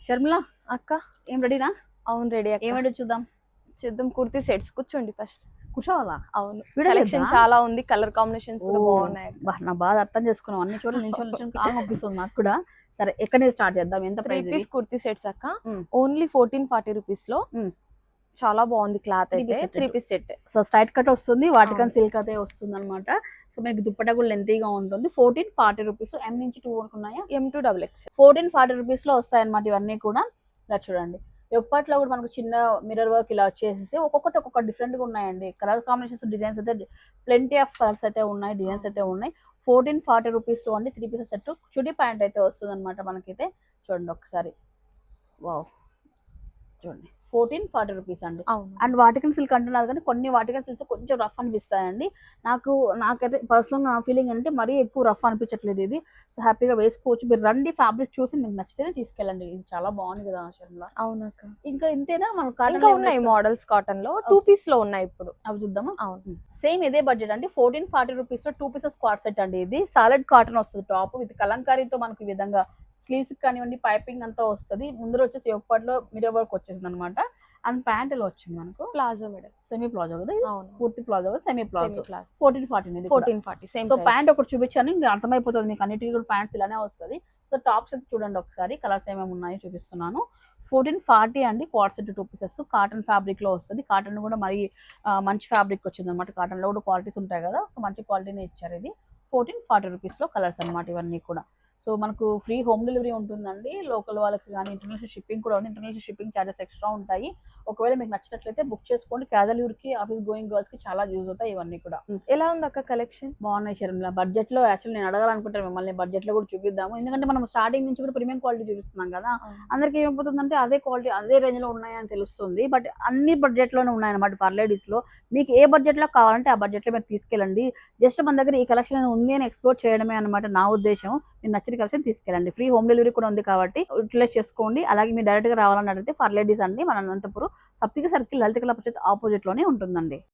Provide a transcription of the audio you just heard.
షర్మిల అక్క ఏం రెడీనా? అవును రెడీ అక్క. ఏం రెడీ చూద్దాం. చేద్దాం కుర్తీ సెట్స్. కూర్చోండి ఫస్ట్. కూర్చోవాలా? అవును వీడియో కలెక్షన్ చేద్దామా? చాలా ఉంది, కలర్ కాంబినేషన్స్ కూడా బాగున్నాయి అక్క. నా బాధ అర్థం చేసుకున్నాం. అన్ని చోట్ల నిల్చొని కాలు నొప్పిస్తుంది నాకు కూడా. సరే ఎక్కడ నుంచి స్టార్ట్ చేద్దాం? ఎంత 3 ప్రైస్? పీస్ కుర్తీ సెట్స్ అక్క. ఓన్లీ 1440 రూపీస్ లో చాలా బాగుంది క్లాత్ అయితే. 3 piece set. So straight cut వస్తుంది, వాటికన్ సిల్క్ అయితే వస్తుంది అనమాట. సో మీకు దుప్పట కూడా లెంతీగా ఉంటుంది. 1440 రూపీస్. M నుంచి 2 వరకు ఉన్నాయా? M2 XXL 1440 రూపీస్ లో వస్తాయి అనమాట ఇవన్నీ కూడా. ఇలా చూడండి, ఒక్కట్లో కూడా మనకు చిన్న మిర్రర్ వర్క్ ఇలా వచ్చేసి ఒక్కొక్కటి ఒక్కొక్క డిఫరెంట్ గా ఉన్నాయండి. కలర్ కాంబినేషన్స్, డిజైన్స్ అయితే ప్లెంటీ ఆఫ్ కలర్స్ అయితే ఉన్నాయి, డిజైన్స్ అయితే ఉన్నాయి. 1440 రూపీస్ లో అండి 3 పీసెస్ సెట్. చుడీ ప్యాంట్ అయితే వస్తుంది అనమాట మనకైతే. చూడండి ఒకసారి, వావ్ చూడండి 1440 రూపీస్ అండి. అండ్ వాటికన్ సిల్క్ అంటున్నారు కానీ కొన్ని వాటికన్ సిల్క్స్ కొంచెం రఫ్ అనిపిస్తాయండి. నాకైతే పర్సనల్గా నా ఫీలింగ్ అంటే మరీ ఎక్కువ రఫ్ అనిపించట్లేదు ఇది. సో హ్యాపీగా వేసుకోవచ్చు. మీరు రండి, ఫ్యాబ్రిక్ చూసి మీకు నచ్చితేనే తీసుకెళ్ళండి. ఇది చాలా బాగుంది కదా షర్మిల. అవునక్క. ఇంకా ఇంతేనా? మన ఇంకా ఉన్నాయి మోడల్స్ కాటన్ లో. 2 పీస్ లో ఉన్నాయి ఇప్పుడు. అవి చూద్దామా? అవును సేమ్ ఇదే బడ్జెట్ అండి. 1440 రూపీస్ లో 2 పీసెస్ స్క్వాడ్ సెట్ అండి. ఇది సాలిడ్ కాటన్ వస్తుంది. టాప్ విత్ కలంకారీతో మనకి ఈ విధంగా స్లీవ్స్ కానివ్వండి, పైపింగ్ అంతా వస్తుంది. ముందర వచ్చేసి ఒక్కట్లో మిర్రర్ వర్క్ వచ్చేసింది అనమాట. అండ్ ప్యాంట్ ఇలా వచ్చింది మనకు. ప్లాజో మేడం, సెమీ ప్లాజో కదా? అవును పూర్తి ప్లాజో కదా, semi palazzo. 1440 same. So pant ఒకటి చూపించాను, ఇంకా అర్థమైపోతుంది మీకు. అన్నిటికీ కూడా ప్యాంట్స్ ఇలానే వస్తుంది. సో టాప్స్ అయితే చూడండి ఒకసారి, కలర్స్ ఏమేమి ఉన్నాయో చూపిస్తున్నాను. 1440 అండి. Quad set 2 pieces. Cotton fabric లో వస్తుంది. కాటన్ కూడా మరి మంచి ఫ్యాబ్రిక్ వచ్చింది అనమాట. కాటన్ లో కూడా క్వాలిటీస్ ఉంటాయి కదా, సో మంచి క్వాలిటీనే ఇచ్చారు. ఇది 1440 రూపీస్ లో కలర్స్ అనమాట ఇవన్నీ కూడా. సో మనకు ఫ్రీ హోమ్ డెలివరీ ఉంటుందండి. లోకల్ వాళ్ళకి కానీ ఇంటర్నేషనల్ షిప్పింగ్ కూడా ఉంది. ఇంటర్నేషనల్ షిప్పింగ్ ఛార్జెస్ ఎక్స్ట్రా ఉంటాయి. ఒకవేళ మీకు నచ్చినట్లయితే బుక్ చేసుకోండి. క్యాజువల్ యూర్కి, ఆఫీస్ గోయింగ్ గర్ల్స్ కి చాలా యూజ్ అవుతాయి ఇవన్నీ కూడా. ఎలా ఉంది అక్క కలెక్షన్? బాగున్నాయి షర్మిల. బడ్జెట్ లో యాక్చువల్లీ నేను అడగాలనుకుంటాను మిమ్మల్ని, బడ్జెట్ లో కూడా చూపిద్దాము. ఎందుకంటే మనం స్టార్టింగ్ నుంచి కూడా ప్రీమియం క్వాలిటీ చూపిస్తున్నాం కదా. అందరికి ఏమైపోతుందంటే అదే క్వాలిటీ అదే రేంజ్ లో ఉన్నాయని తెలుస్తుంది. బట్ అన్ని బడ్జెట్ లోనే ఉన్నాయన్నమాట. ఫర్ లేడీస్ లో మీకు ఏ బడ్జెట్ లో కావాలంటే ఆ బడ్జెట్ లో మీరు తీసుకెళ్ళండి. జస్ట్ మన దగ్గర ఈ కలెక్షన్ ఉంది అని ఎక్స్ప్లోర్ చేయడమే అనమాట నా ఉద్దేశం. మీరు నచ్చిన కలెక్షన్ తీసుకెళ్ళండి. ఫ్రీ హోమ్ డెలివరీ కూడా ఉంది కాబట్టి యూటిలైజ్ చేసుకోండి. అలాగే మీరు డైరెక్ట్ గా రావాలని అడిగితే ఫర్ లేడీస్ అండి, మన అనంతపురం సప్తిక సర్కిల్ లలిత కళా పరిషత్ ఆపోజిట్ లోనే ఉంటుందండి.